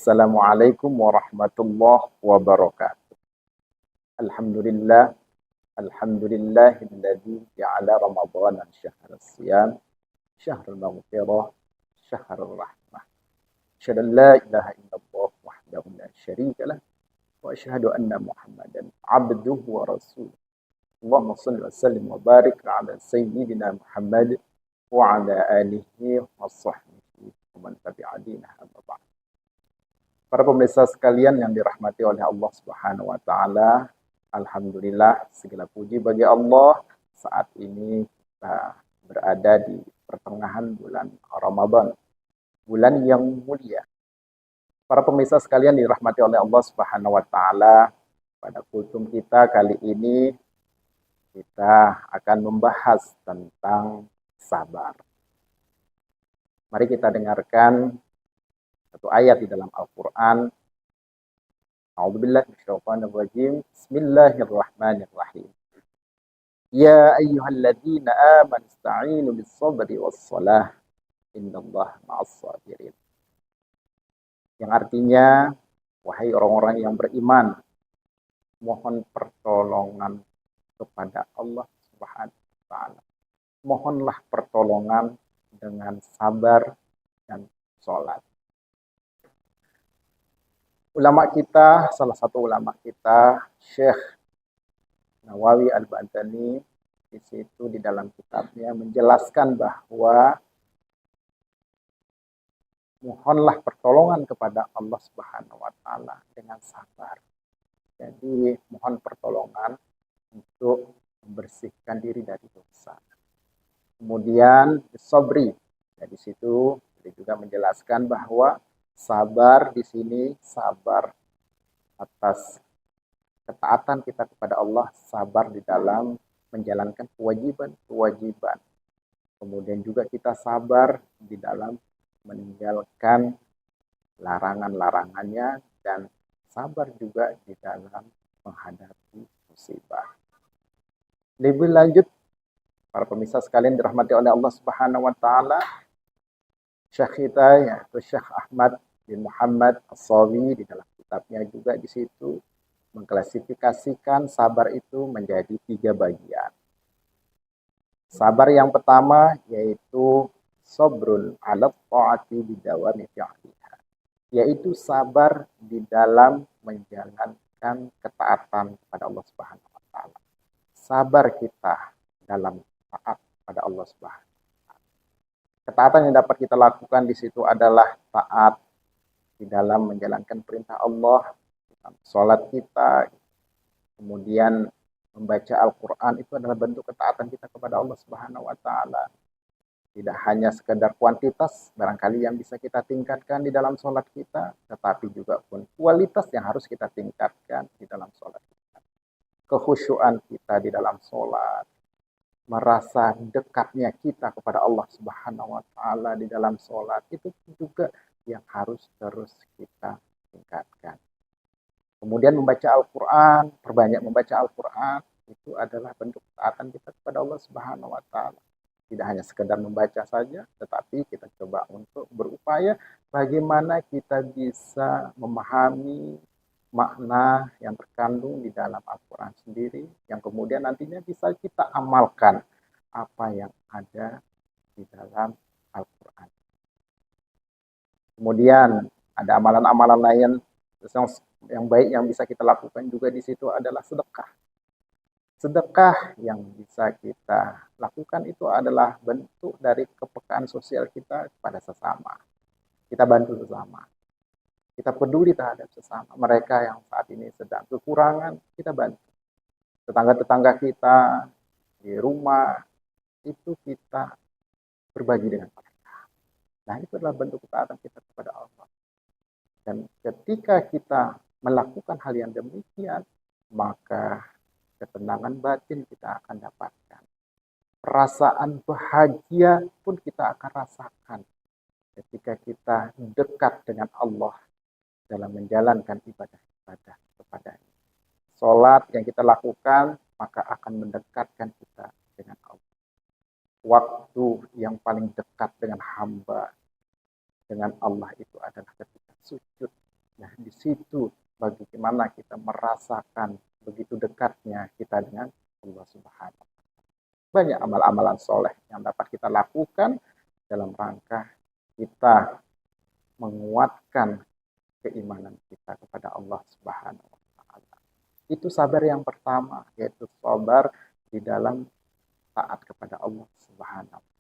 Assalamualaikum warahmatullahi wabarakatuh. Alhamdulillah, alhamdulillahilladzi ja'ala Ramadhana syahrul siyam, syahrul maghfirah, syahrul rahmah. Asyhadu an la ilaha illallah wahdahu la syarika lah wa asyhadu anna Muhammadan abduhu wa rasuluh. Allahumma shalli wa sallim wa barik ala sayyidina Muhammad wa ala alihi wa sahbihi wa man tabi'adina amma ba'd. Para pemirsa sekalian yang dirahmati oleh Allah Subhanahu wa taala, alhamdulillah segala puji bagi Allah saat ini kita berada di pertengahan bulan Ramadan, bulan yang mulia. Para pemirsa sekalian dirahmati oleh Allah Subhanahu wa taala, pada kultum kita kali ini kita akan membahas tentang sabar. Mari kita dengarkan satu ayat di dalam Al-Quran. A'udzubillahi minasyaitonir rajim. Bismillahirrahmanirrahim. Ya ayyuhalladzina amanu ista'inu bis-sabri was-shalah. Innallaha ma'as-sabirin. Yang artinya, wahai orang-orang yang beriman, mohon pertolongan kepada Allah Subhanahu wa taala. Mohonlah pertolongan dengan sabar dan salat. Ulama kita, salah satu ulama kita, Syekh Nawawi Al-Bantani, di situ di dalam kitabnya menjelaskan bahwa mohonlah pertolongan kepada Allah Subhanahu wa taala dengan sabar. Jadi mohon pertolongan untuk membersihkan diri dari dosa. Kemudian sabri. Di situ dia juga menjelaskan bahwa sabar di sini sabar atas ketaatan kita kepada Allah, sabar di dalam menjalankan kewajiban-kewajiban. Kemudian juga kita sabar di dalam meninggalkan larangan-larangannya dan sabar juga di dalam menghadapi musibah. Lebih lanjut, para pemirsa sekalian dirahmati oleh Allah Subhanahu wa taala, Syekh kita yaitu Syekh Ahmad bin Muhammad As-Sawi di dalam kitabnya juga di situ mengklasifikasikan sabar itu menjadi 3 bagian. Sabar yang pertama yaitu sabrun 'ala ta'ati bidawami fi'liha, yaitu sabar di dalam menjalankan ketaatan kepada Allah Subhanahu wa taala. Sabar kita dalam taat pada Allah Subhanahu. Ketaatan yang dapat kita lakukan di situ adalah taat di dalam menjalankan perintah Allah, sholat kita, kemudian membaca Al-Quran, itu adalah bentuk ketaatan kita kepada Allah Subhanahu wa taala. Tidak hanya sekedar kuantitas barangkali yang bisa kita tingkatkan di dalam sholat kita, tetapi juga pun kualitas yang harus kita tingkatkan di dalam sholat kita. Kekhusyuan kita di dalam sholat, merasa dekatnya kita kepada Allah Subhanahu wa taala di dalam sholat, itu juga yang harus terus kita tingkatkan. Kemudian membaca Al-Quran, perbanyak membaca Al-Quran, itu adalah bentuk ketaatan kita kepada Allah Subhanahu wa taala. Tidak hanya sekedar membaca saja, tetapi kita coba untuk berupaya bagaimana kita bisa memahami makna yang terkandung di dalam Al-Quran sendiri, yang kemudian nantinya bisa kita amalkan apa yang ada di dalam Al-Quran. Kemudian ada amalan-amalan lain yang baik yang bisa kita lakukan juga di situ adalah sedekah. Sedekah yang bisa kita lakukan itu adalah bentuk dari kepekaan sosial kita kepada sesama. Kita bantu sesama. Kita peduli terhadap sesama. Mereka yang saat ini sedang kekurangan, kita bantu. Tetangga-tetangga kita di rumah, itu kita berbagi dengan mereka. Nah, itu adalah bentuk ketaatan kita kepada Allah. Dan ketika kita melakukan hal yang demikian, maka ketenangan batin kita akan dapatkan. Perasaan bahagia pun kita akan rasakan ketika kita dekat dengan Allah dalam menjalankan ibadah-ibadah kepadanya. Sholat yang kita lakukan maka akan mendekatkan kita dengan Allah. Waktu yang paling dekat dengan hamba dengan Allah itu adalah ketika sujud Nah, di situ bagaimana kita merasakan begitu dekatnya kita dengan Allah Subhanahu. Banyak amal-amalan soleh yang dapat kita lakukan dalam rangka kita menguatkan keimanan kita kepada Allah Subhanahu wa taala. Itu sabar yang pertama, yaitu sabar di dalam taat kepada Allah Subhanahu